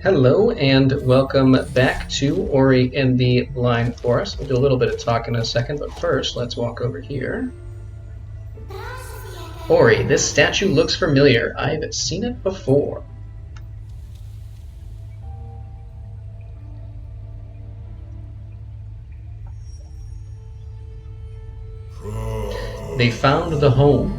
Hello and welcome back to Ori in the Blind Forest. We'll do a little bit of talking in a second, but first let's walk over here. Ori, this statue looks familiar. I've seen it before. They found the home.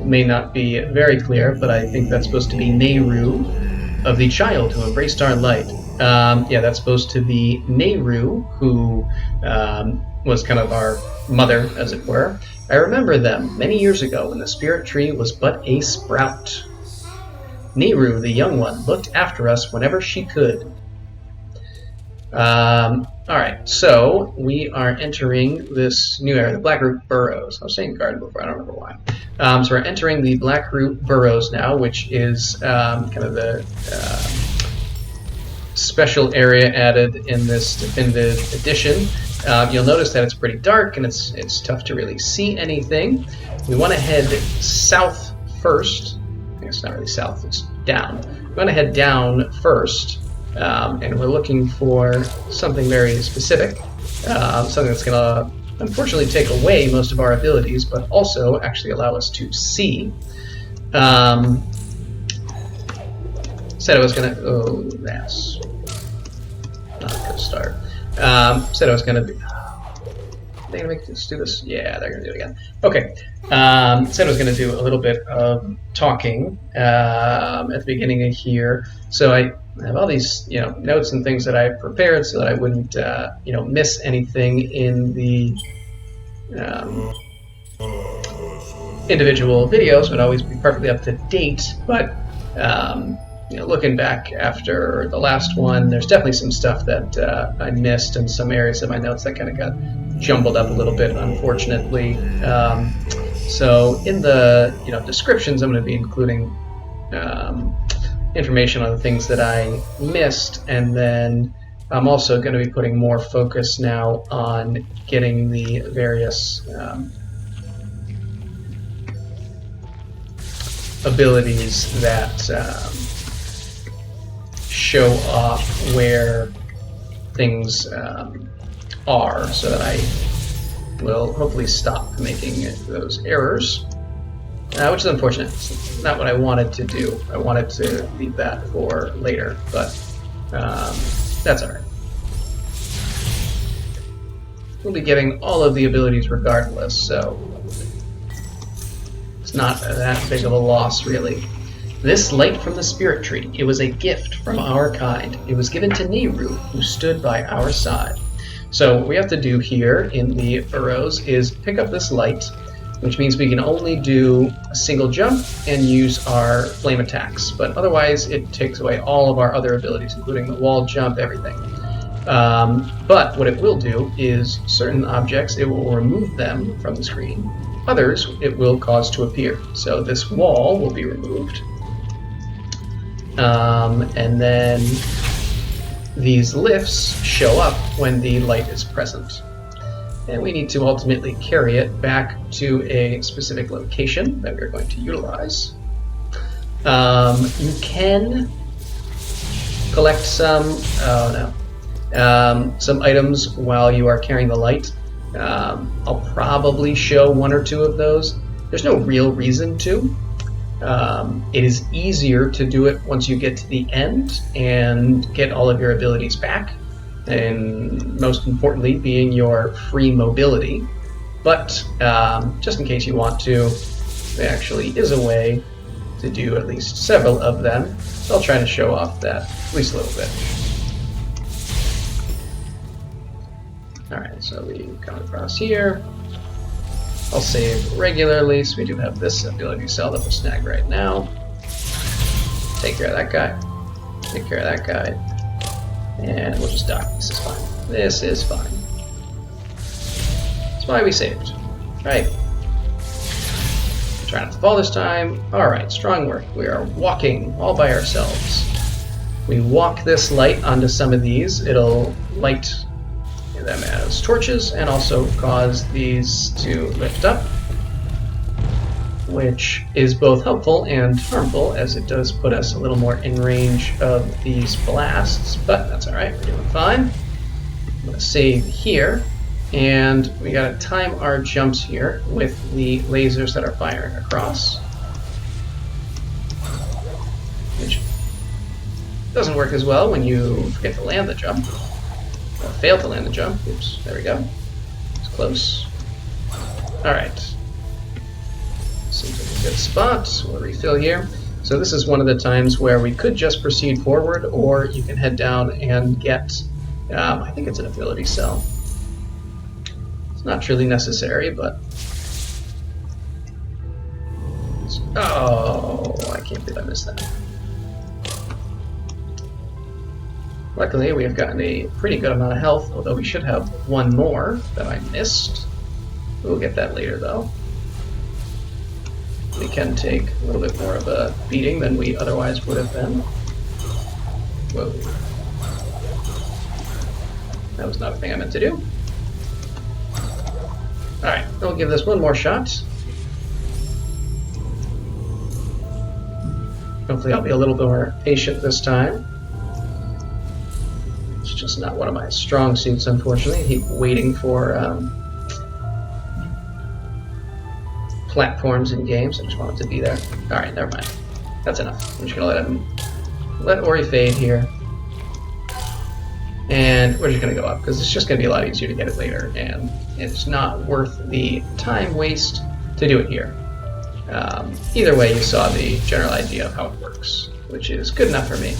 It may not be very clear, but I think that's supposed to be Naru, of the child who embraced our light. Yeah, that's supposed to be Naru, who was kind of our mother, as it were. I remember them many years ago when the spirit tree was but a sprout. Naru, the young one, looked after us whenever she could. Alright, so we are entering this new area, the Blackroot Burrows. I was saying garden before, I don't remember why. So we're entering the Blackroot Burrows now, which is kind of the special area added in this definitive edition. You'll notice that it's pretty dark and it's tough to really see anything. We want to head south first. I guess not really south, it's down. We want to head down first, and we're looking for something very specific, something that's going to unfortunately take away most of our abilities, but also actually allow us to see. Said I was going to... Oh, that's not a good start. Said I was going to be... Are they going to make us do this? Yeah, they're going to do it again. Okay. Said I was going to do a little bit of talking at the beginning of here. So I have all these, notes and things that I prepared so that I wouldn't, miss anything in the individual videos. Would always be perfectly up to date. But looking back after the last one, there's definitely some stuff that I missed and some areas of my notes that kind of got jumbled up a little bit, unfortunately. So in the descriptions, I'm going to be including information on the things that I missed, and then I'm also going to be putting more focus now on getting the various abilities that show off where things are, so that I will hopefully stop making those errors, which is unfortunate. It's not what I wanted to do. I wanted to leave that for later, but that's alright. We'll be getting all of the abilities regardless, so it's not that big of a loss, really. This light from the spirit tree, it was a gift from our kind. It was given to Naru, who stood by our side. So what we have to do here in the burrows is pick up this light, which means we can only do a single jump and use our flame attacks. But otherwise, it takes away all of our other abilities, including the wall jump, everything. But what it will do is certain objects, it will remove them from the screen. Others, it will cause to appear. So this wall will be removed. And then these lifts show up when the light is present. And we need to ultimately carry it back to a specific location that we're going to utilize. You can collect some items while you are carrying the light. I'll probably show one or two of those. There's no real reason to. It is easier to do it once you get to the end and get all of your abilities back, and most importantly being your free mobility. But just in case you want to, there actually is a way to do at least several of them. I'll try to show off that at least a little bit. Alright, so we come across here. I'll save regularly, so we do have this ability cell that we'll snag right now. Take care of that guy. Take care of that guy. And we'll just die. This is fine. This is fine. That's why we saved. Right. Try not to fall this time. Alright, strong work. We are walking all by ourselves. We walk this light onto some of these. It'll light them as torches and also cause these to lift up, which is both helpful and harmful as it does put us a little more in range of these blasts, but that's alright, we're doing fine. I'm going to save here, and we got to time our jumps here with the lasers that are firing across, which doesn't work as well when you forget to land the jump, or fail to land the jump. Oops, there we go. It's close. Alright. Seems like a good spot. We'll refill here. So this is one of the times where we could just proceed forward, or you can head down and get, I think it's an ability cell. It's not truly necessary, but... Oh, I can't believe I missed that. Luckily, we have gotten a pretty good amount of health, although we should have one more that I missed. We'll get that later, though. We can take a little bit more of a beating than we otherwise would have been. Whoa. That was not a thing I meant to do. Alright, we'll give this one more shot. Hopefully I'll be a little bit more patient this time. It's just not one of my strong suits, unfortunately. I keep waiting for platforms in games. I just want it to be there. Alright, never mind. That's enough. I'm just gonna let Ori fade here. And we're just gonna go up, because it's just gonna be a lot easier to get it later, and it's not worth the time waste to do it here. Either way, you saw the general idea of how it works, which is good enough for me.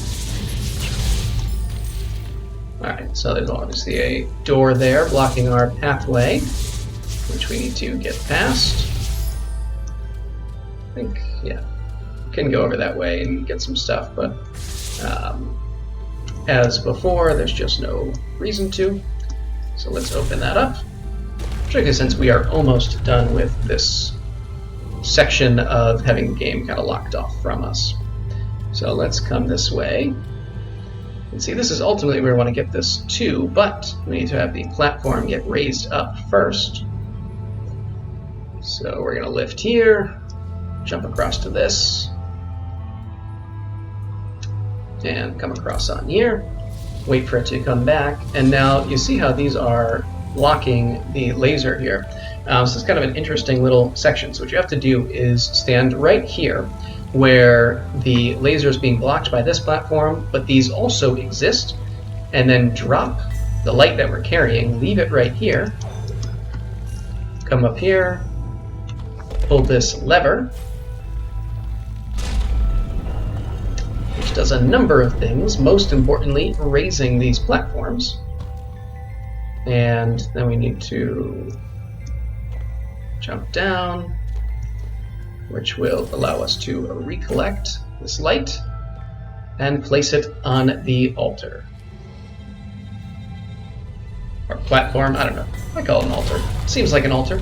Alright, so there's obviously a door there blocking our pathway, which we need to get past. I think, yeah, we can go over that way and get some stuff, but as before, there's just no reason to. So let's open that up, particularly since we are almost done with this section of having the game kind of locked off from us. So let's come this way. And see, this is ultimately where we want to get this to, but we need to have the platform get raised up first. So we're going to lift here, jump across to this, and come across on here, wait for it to come back, and now you see how these are blocking the laser here. So it's kind of an interesting little section. So what you have to do is stand right here where the laser is being blocked by this platform, but these also exist, and then drop the light that we're carrying, leave it right here, come up here, pull this lever, which does a number of things, most importantly raising these platforms. And then we need to jump down, which will allow us to recollect this light and place it on the altar. Or platform, I don't know. I call it an altar. Seems like an altar.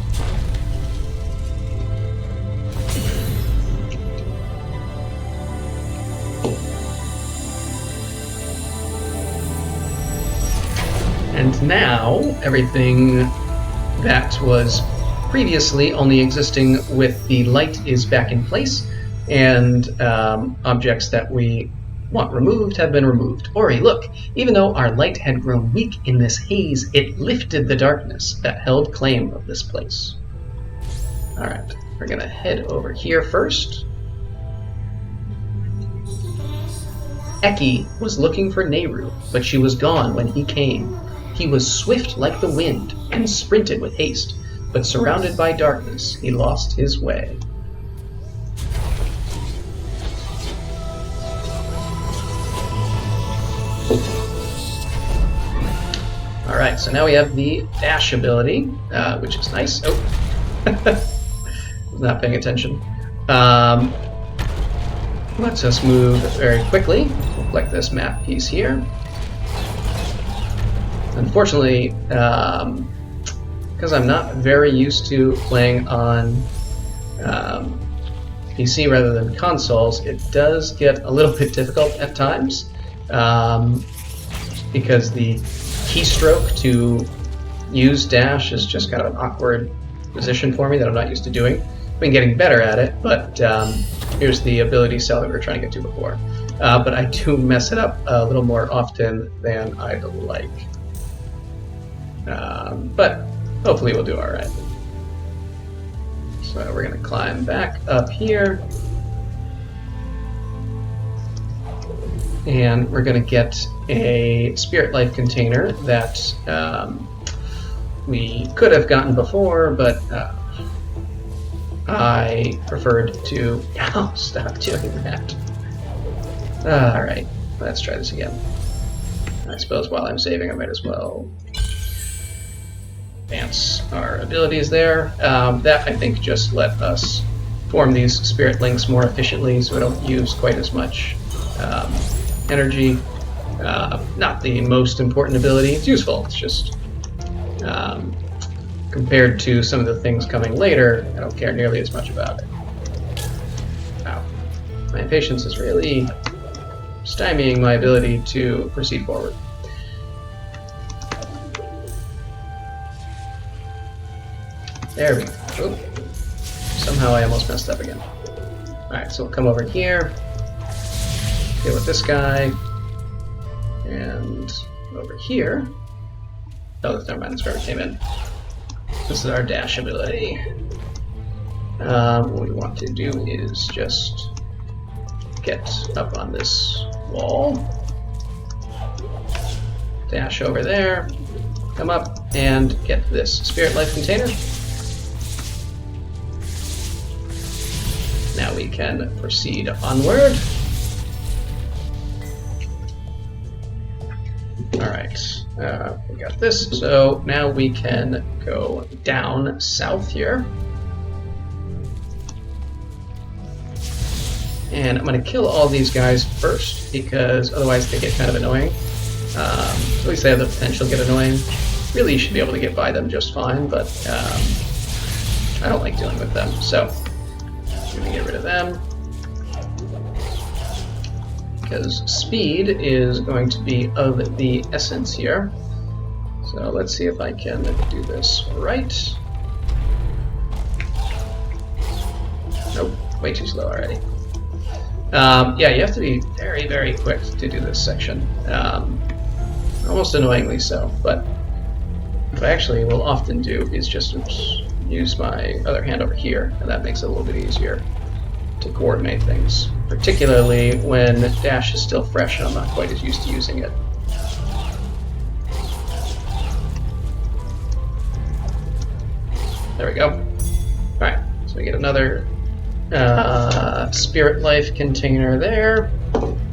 And now, everything that was previously only existing with the light is back in place, and objects that we want removed have been removed. Ori, look! Even though our light had grown weak in this haze, it lifted the darkness that held claim of this place. Alright, we're gonna head over here first. Eki was looking for Naru, but she was gone when he came. He was swift like the wind and sprinted with haste, but surrounded by darkness, he lost his way. Alright, so now we have the dash ability, which is nice. Oh, was not paying attention. Let's just move very quickly. Select this map piece here. Unfortunately, because I'm not very used to playing on PC rather than consoles, it does get a little bit difficult at times, because the keystroke to use dash is just kind of an awkward position for me that I'm not used to doing. I've been getting better at it, but here's the ability cell that we were trying to get to before. But I do mess it up a little more often than I'd like. But hopefully we'll do alright. So we're going to climb back up here. And we're going to get a spirit life container that we could have gotten before, but I preferred to... Oh, stop doing that. Alright, let's try this again. I suppose while I'm saving I might as well advance our abilities there. That, I think, just let us form these spirit links more efficiently so we don't use quite as much energy. Not the most important ability. It's useful. It's just compared to some of the things coming later, I don't care nearly as much about it. Wow. My impatience is really stymieing my ability to proceed forward. There we go. Oh. Somehow I almost messed up again. Alright, so we'll come over here. Deal with this guy, and over here. Oh, never mind, that's where we came in. This is our dash ability. What we want to do is just get up on this wall, dash over there, come up, and get this spirit life container. Now we can proceed onward. Alright, we got this, so now we can go down south here. And I'm going to kill all these guys first, because otherwise they get kind of annoying. At least they have the potential to get annoying. Really, you should be able to get by them just fine, but I don't like dealing with them, so I'm going to get rid of them. Because speed is going to be of the essence here. So let's see if I can do this right. Nope, way too slow already. Yeah, you have to be very, very quick to do this section. Almost annoyingly so, but what I actually will often do is just use my other hand over here, and that makes it a little bit easier to coordinate things, particularly when dash is still fresh and I'm not quite as used to using it. There we go. Alright, so we get another spirit life container there,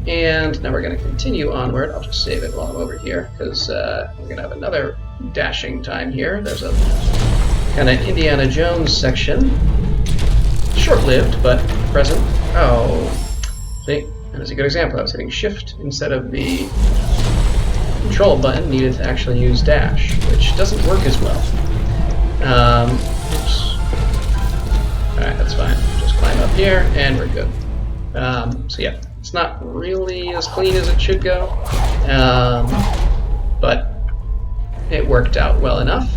and now we're going to continue onward. I'll just save it while I'm over here, because we're going to have another dashing time here. There's a kind of Indiana Jones section. Short-lived, but present. Oh, see, that is a good example. I was hitting shift instead of the control button needed to actually use dash, which doesn't work as well. Oops. Alright, that's fine. Just climb up here, and we're good. So yeah, it's not really as clean as it should go, but it worked out well enough.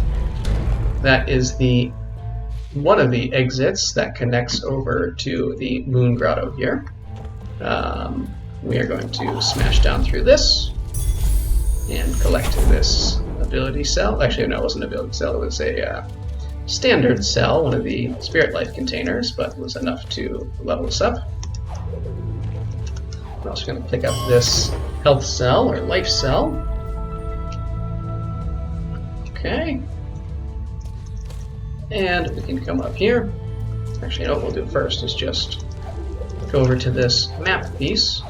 That is the one of the exits that connects over to the Moon Grotto here. We are going to smash down through this and collect this ability cell. Actually, no, it wasn't an ability cell, it was a standard cell, one of the spirit life containers, but it was enough to level us up. I'm also going to pick up this health cell, or life cell. Okay. And we can come up here. Actually, what we'll do first is just go over to this map piece,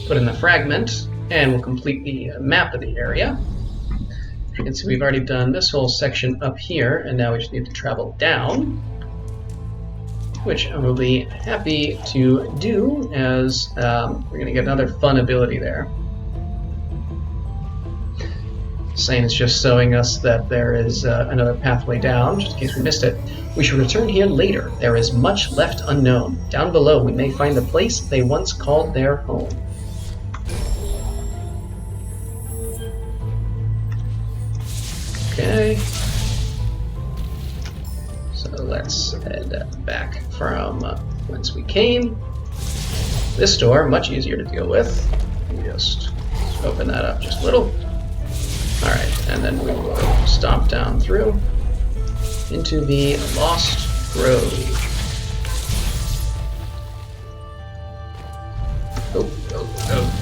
put in the fragment, and we'll complete the map of the area. As you can see, we've already done this whole section up here, and now we just need to travel down, which I will be happy to do, as we're going to get another fun ability there. Same is just showing us that there is another pathway down, just in case we missed it. We should return here later. There is much left unknown. Down below we may find the place they once called their home. Okay. So let's head back from whence we came. This door, much easier to deal with. We just open that up just a little. Alright, and then we will stomp down through into the Lost Grove.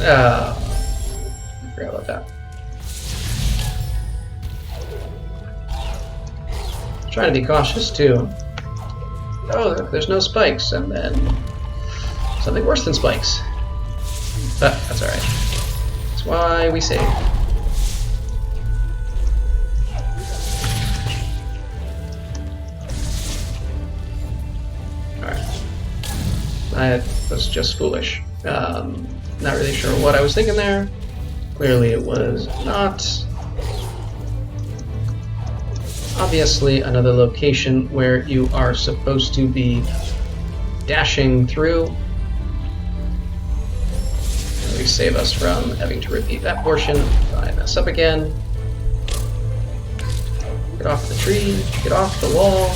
I forgot about that. Trying to be cautious too. Oh, look, there's no spikes, and then something worse than spikes. But that's alright. That's why we save. Alright. That was just foolish. Not really sure what I was thinking there. Clearly it was not. Obviously another location where you are supposed to be dashing through. At least save us from having to repeat that portion if I mess up again. Get off the tree, get off the wall.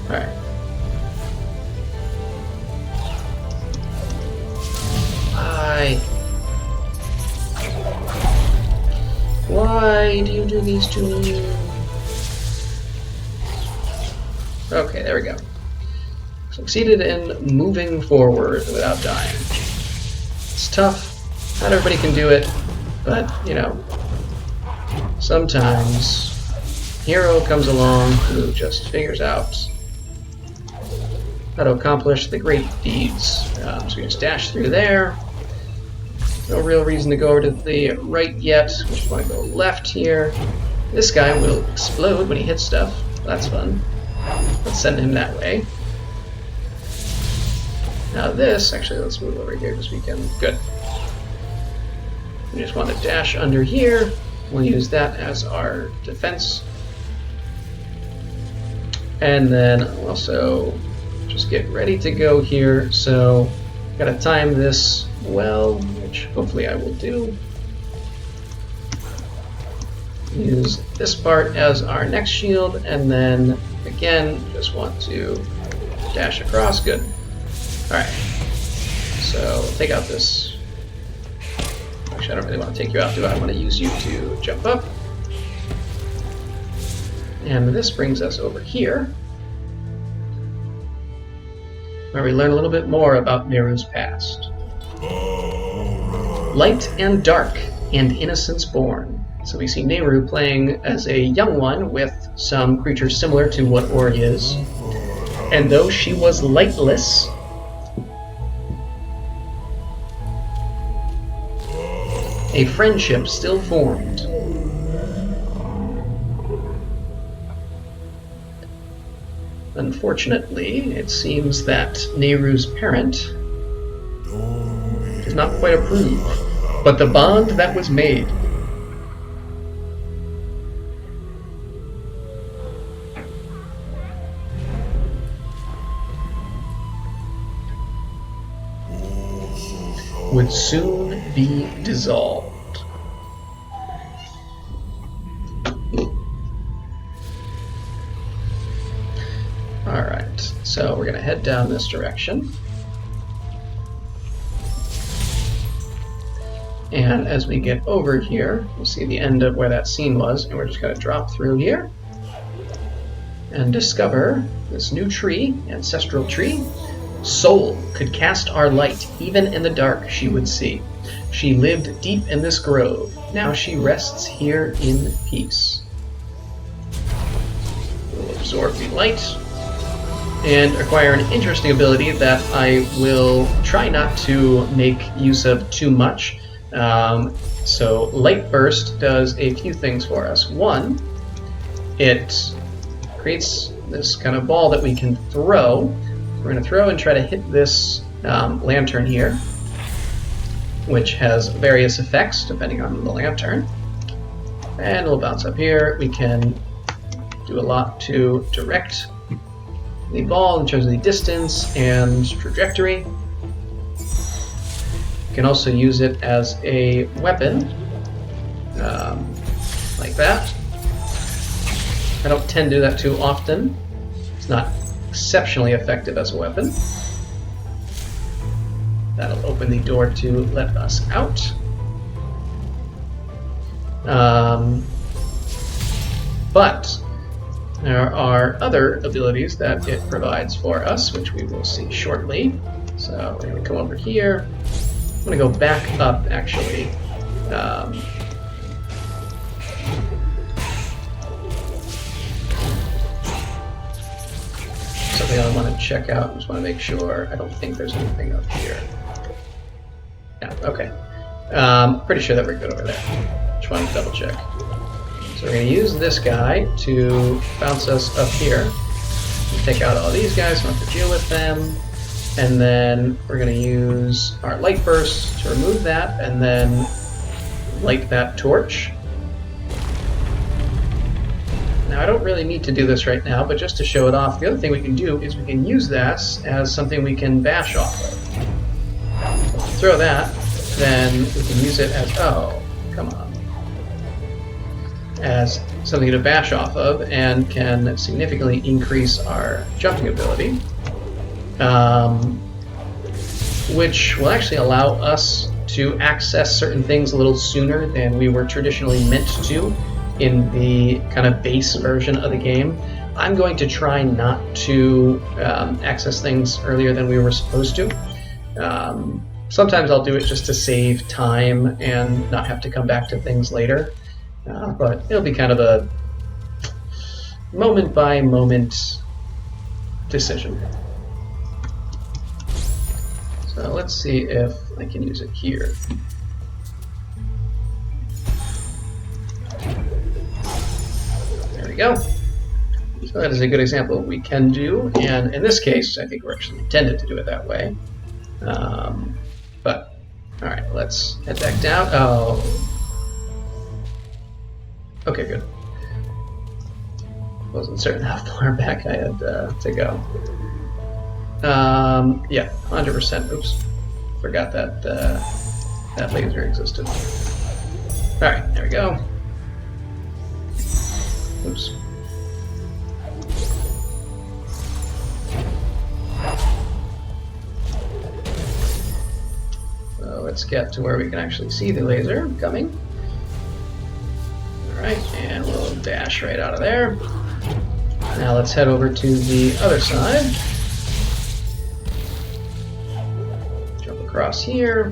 Alright. Why do you do these to me? Okay, there we go. Succeeded in moving forward without dying. It's tough. Not everybody can do it, but, you know, sometimes hero comes along who just figures out how to accomplish the great deeds. So we just dash through there. No real reason to go over to the right yet. We just want to go left here. This guy will explode when he hits stuff. That's fun. Let's send him that way. Now this, actually, let's move over here because we can. Good. We just want to dash under here. We'll use that as our defense. And then also just get ready to go here. So, gotta time this well, which hopefully I will do. Use this part as our next shield, and then again, just want to dash across. Good. Alright. So, take out this. Actually, I don't really want to take you out, do I? I want to use you to jump up. And this brings us over here, where we learn a little bit more about Naru's past. Light and dark, and innocence born. So we see Naru playing as a young one with some creatures similar to what Ori is. And though she was lightless, a friendship still formed. Unfortunately, it seems that Naru's parent does not quite approve, but the bond that was made. Would soon be dissolved. Alright, so we're going to head down this direction. And as we get over here, we'll see the end of where that scene was, and we're just going to drop through here and discover this new tree, ancestral tree. Soul could cast our light, even in the dark she would see. She lived deep in this grove, now she rests here in peace. We'll absorb the light and acquire an interesting ability that I will try not to make use of too much. So Light Burst does a few things for us. One, it creates this kind of ball that we can throw. We're going to throw and try to hit this lantern here, which has various effects depending on the lantern. And it'll bounce up here. We can do a lot to direct the ball in terms of the distance and trajectory. You can also use it as a weapon, like that. I don't tend to do that too often. It's not exceptionally effective as a weapon. That'll open the door to let us out. But there are other abilities that it provides for us, which we will see shortly. So we're going to come over here. I'm going to go back up, actually. Something I want to check out. I just want to make sure. I don't think there's anything up here. Yeah, okay. Pretty sure that we're good over there. Just want to double check. So we're going to use this guy to bounce us up here. We'll take out all these guys, don't have to deal with them. And then we're going to use our light burst to remove that, and then light that torch. Now I don't really need to do this right now, but just to show it off, the other thing we can do is we can use this as something we can bash off of. So throw that, then we can use it as, oh, come on, as something to bash off of, and can significantly increase our jumping ability, which will actually allow us to access certain things a little sooner than we were traditionally meant to in the kind of base version of the game. I'm going to try not to access things earlier than we were supposed to. Sometimes I'll do it just to save time and not have to come back to things later. But it'll be kind of a moment-by-moment decision. So let's see if I can use it here. There we go. So that is a good example of what we can do, and in this case, I think we're actually intended to do it that way. But, alright, let's head back down. Oh. Okay, good. Wasn't certain how far back I had to go. Yeah, 100%. Oops. Forgot that that laser existed. Alright, there we go. Oops. So let's get to where we can actually see the laser coming. Alright, and we'll dash right out of there. Now let's head over to the other side. Jump across here.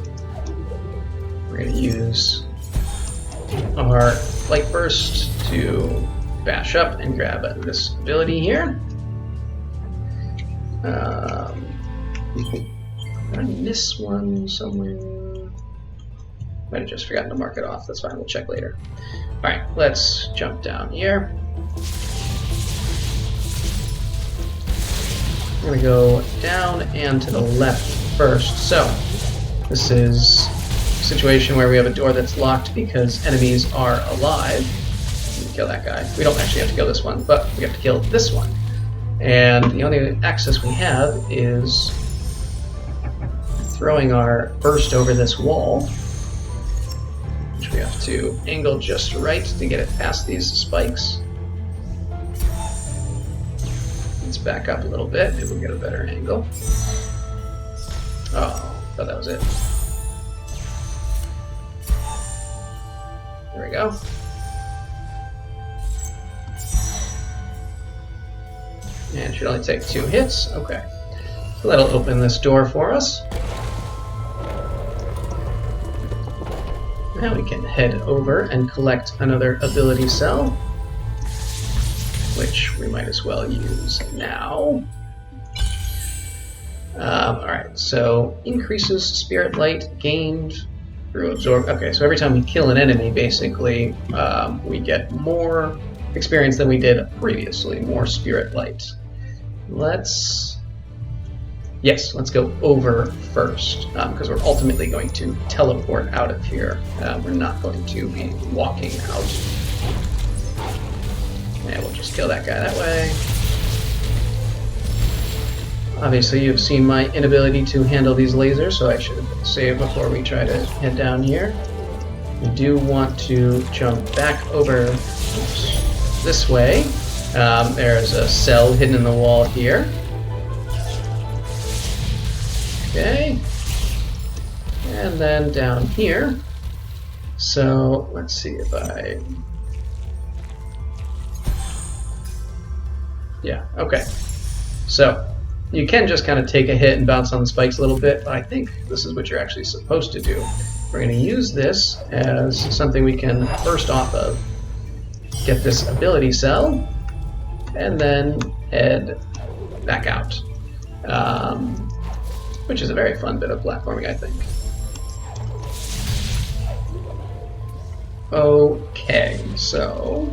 We're going to use our light burst to bash up and grab this ability here. Did I miss one somewhere? Might have just forgotten to mark it off. That's fine, we'll check later. Alright, let's jump down here. I'm going to go down and to the left first. So, this is a situation where we have a door that's locked because enemies are alive. We can kill that guy. We don't actually have to kill this one, but we have to kill this one. And the only access we have is throwing our burst over this wall, which we have to angle just right to get it past these spikes. Let's back up a little bit, maybe we'll get a better angle. Oh, thought that was it. There we go. And it should only take 2 hits. Okay. So that'll open this door for us. Now we can head over and collect another ability cell, which we might as well use now. Alright, so increases spirit light gained through absorb. Okay, so every time we kill an enemy, basically, we get more experience than we did previously, more spirit light. Let's go over first, because we're ultimately going to teleport out of here. We're not going to be walking out. And we'll just kill that guy that way. Obviously, you've seen my inability to handle these lasers, so I should save before we try to head down here. We do want to jump back over this way There's a cell hidden in the wall here. Okay. And then down here. So let's see if I... Yeah, okay. So you can just kind of take a hit and bounce on the spikes a little bit, but I think this is what you're actually supposed to do. We're going to use this as something we can burst off of. Get this ability cell, and then head back out. Which is a very fun bit of platforming, I think. Okay, so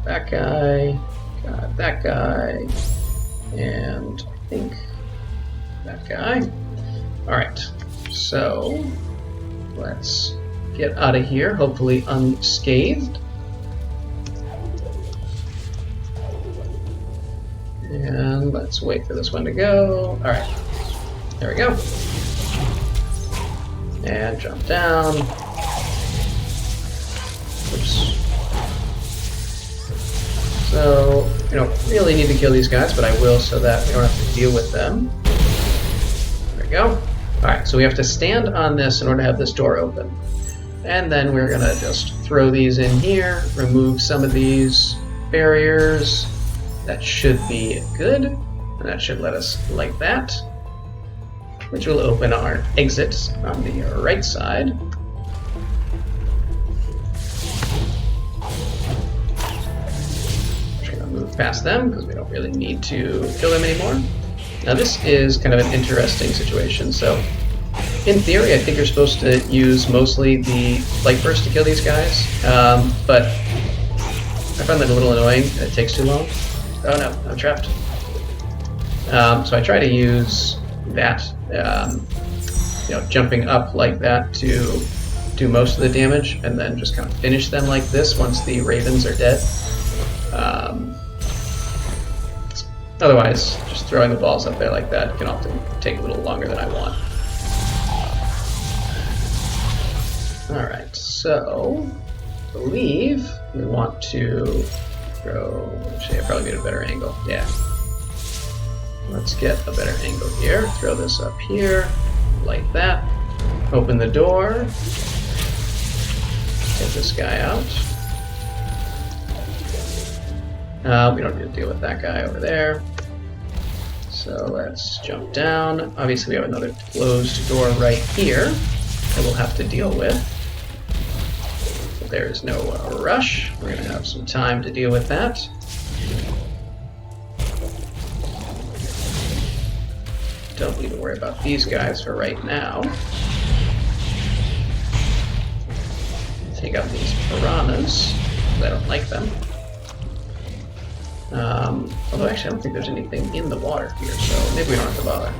that guy, got that guy, and I think that guy. Alright, so let's get out of here, hopefully unscathed. And let's wait for this one to go. Alright, there we go. And jump down. Oops. So, we don't really need to kill these guys, but I will so that we don't have to deal with them. There we go. Alright, so we have to stand on this in order to have this door open. And then we're going to just throw these in here, remove some of these barriers. That should be good. And that should let us like that, which will open our exit on the right side. Just going to move past them because we don't really need to kill them anymore. Now this is kind of an interesting situation. So in theory, I think you're supposed to use mostly the light burst to kill these guys, but I find that a little annoying. It takes too long. Oh no, I'm trapped. So I try to use that, jumping up like that to do most of the damage, and then just kind of finish them like this once the ravens are dead. Otherwise, just throwing the balls up there like that can often take a little longer than I want. Alright, so I believe we want to throw... Actually, I probably need a better angle. Yeah. Let's get a better angle here. Throw this up here, like that. Open the door. Get this guy out. We don't need to deal with that guy over there. So let's jump down. Obviously, we have another closed door right here that we'll have to deal with. But there is no rush. We're going to have some time to deal with that. Don't need to worry about these guys for right now. Take out these piranhas, because I don't like them. Although actually I don't think there's anything in the water here, so maybe we don't have to bother.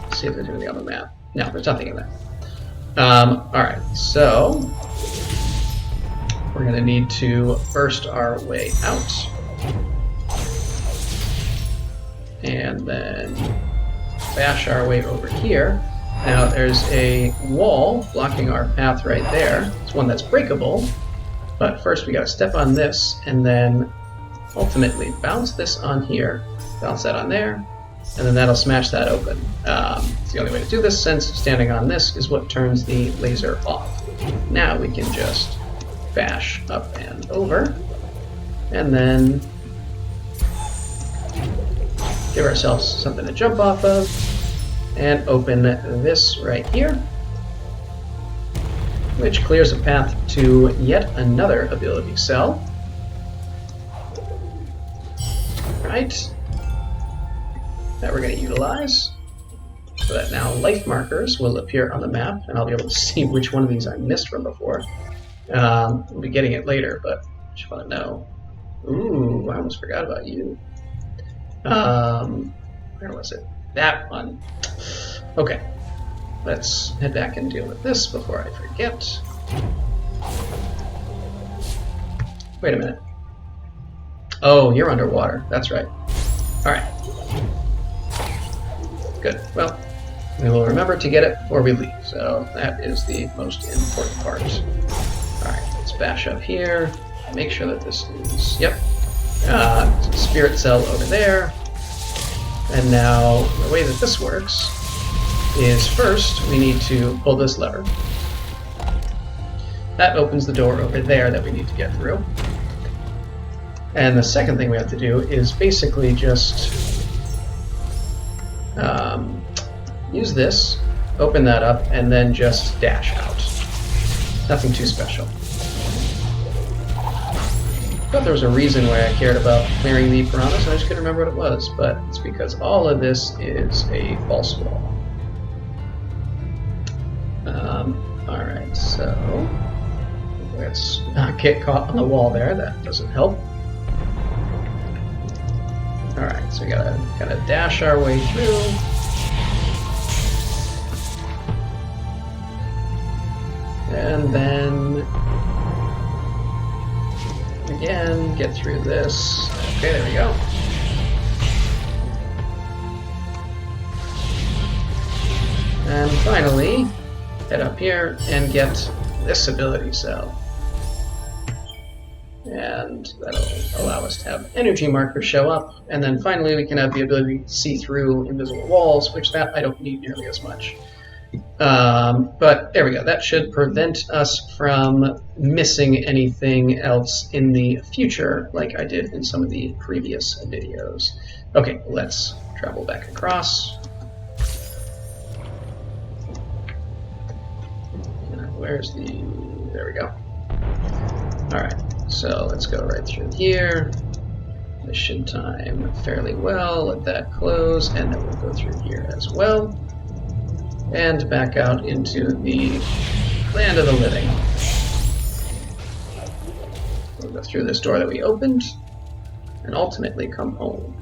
Let's see if there's anything on the map. No, there's nothing in there. Alright, so we're going to need to burst our way out. And then bash our way over here. Now there's a wall blocking our path right there. It's one that's breakable, but first we gotta step on this and then ultimately bounce this on here, bounce that on there, and then that'll smash that open. It's the only way to do this since standing on this is what turns the laser off. Now we can just bash up and over, and then give ourselves something to jump off of, and open this right here, which clears a path to yet another ability cell. Right, that we're going to utilize, so that now life markers will appear on the map, and I'll be able to see which one of these I missed from before. We'll be getting it later, but I just want to know. Ooh, I almost forgot about you. Where was it? That one. Okay, let's head back and deal with this before I forget. Wait a minute. Oh, you're underwater. That's right. Alright. Good. Well, we will remember to get it before we leave, so that is the most important part. Alright, let's bash up here. Make sure that this is... Yep. spirit cell over there. And now the way that this works is first we need to pull this lever. That opens the door over there that we need to get through. And the second thing we have to do is basically just use this, open that up, and then just dash out. Nothing too special. I thought there was a reason why I cared about clearing the piranhas, and I just couldn't remember what it was, but it's because all of this is a false wall. Alright, so let's not get caught on the wall there, that doesn't help. Alright, so we gotta dash our way through. And then again, get through this. Okay, there we go. And finally, head up here and get this ability cell. And that'll allow us to have energy markers show up. And then finally we can have the ability to see through invisible walls, which that I don't need nearly as much. But there we go. That should prevent us from missing anything else in the future, like I did in some of the previous videos. Okay, let's travel back across. Where's the... there we go. Alright, so let's go right through here. This should time fairly well. Let that close, and then we'll go through here as well. And back out into the land of the living. We'll go through this door that we opened, and ultimately come home.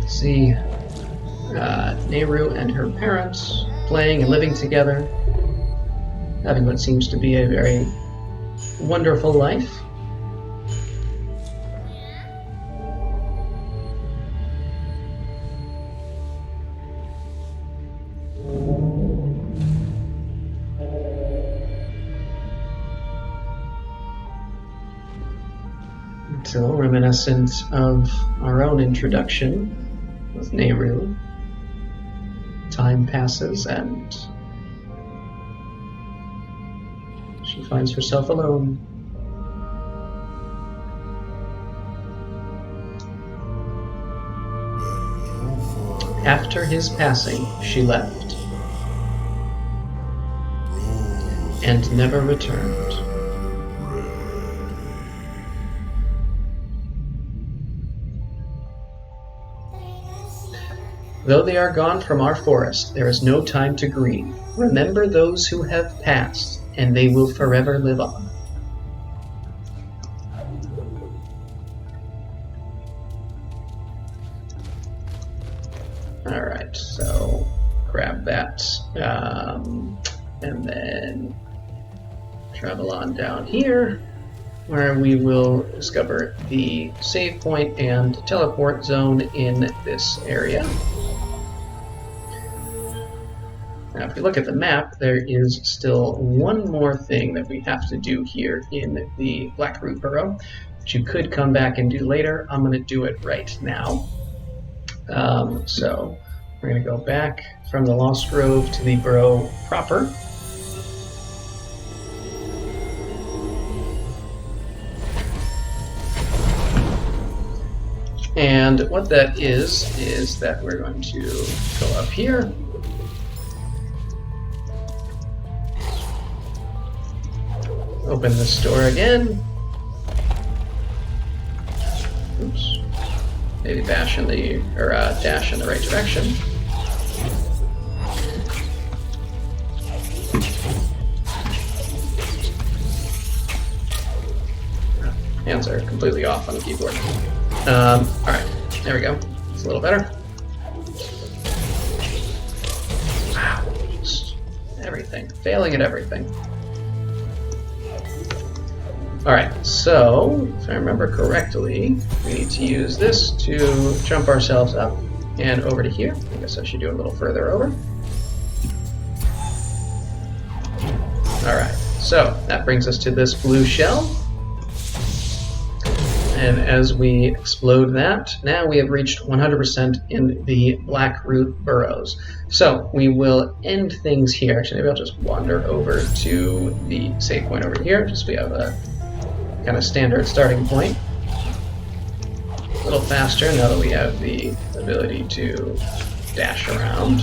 See Naru and her parents playing and living together, having what seems to be a very wonderful life. So reminiscent of our own introduction with Naru. Time passes and she finds herself alone. After his passing, she left and never returned. Though they are gone from our forest, there is no time to grieve. Remember those who have passed, and they will forever live on. Alright, so grab that, and then travel on down here, where we will discover the save point and teleport zone in this area. Now, if we look at the map, there is still one more thing that we have to do here in the Blackroot Burrow, which you could come back and do later. I'm going to do it right now. So we're going to go back from the Lost Grove to the Burrow proper. And what that is that we're going to go up here. Open this door again. Oops. Maybe dash in the right direction. hands are completely off on the keyboard. Alright, there we go. It's a little better. Wow. Just everything. Failing at everything. Alright, so, if I remember correctly, we need to use this to jump ourselves up and over to here. I guess I should do it a little further over. Alright, so that brings us to this blue shell. And as we explode that, now we have reached 100% in the black root burrows. So we will end things here. Actually, maybe I'll just wander over to the save point over here, just so we have a kind of standard starting point. A little faster now that we have the ability to dash around.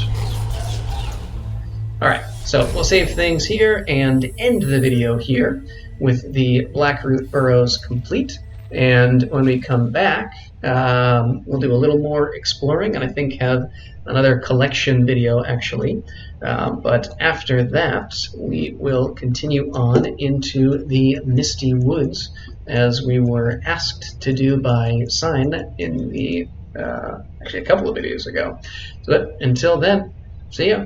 Alright, so we'll save things here and end the video here with the black root burrows complete. And when we come back, we'll do a little more exploring and I think have another collection video actually. But after that, we will continue on into the Misty Woods as we were asked to do by Sign in the, actually a couple of videos ago. So until then, see ya.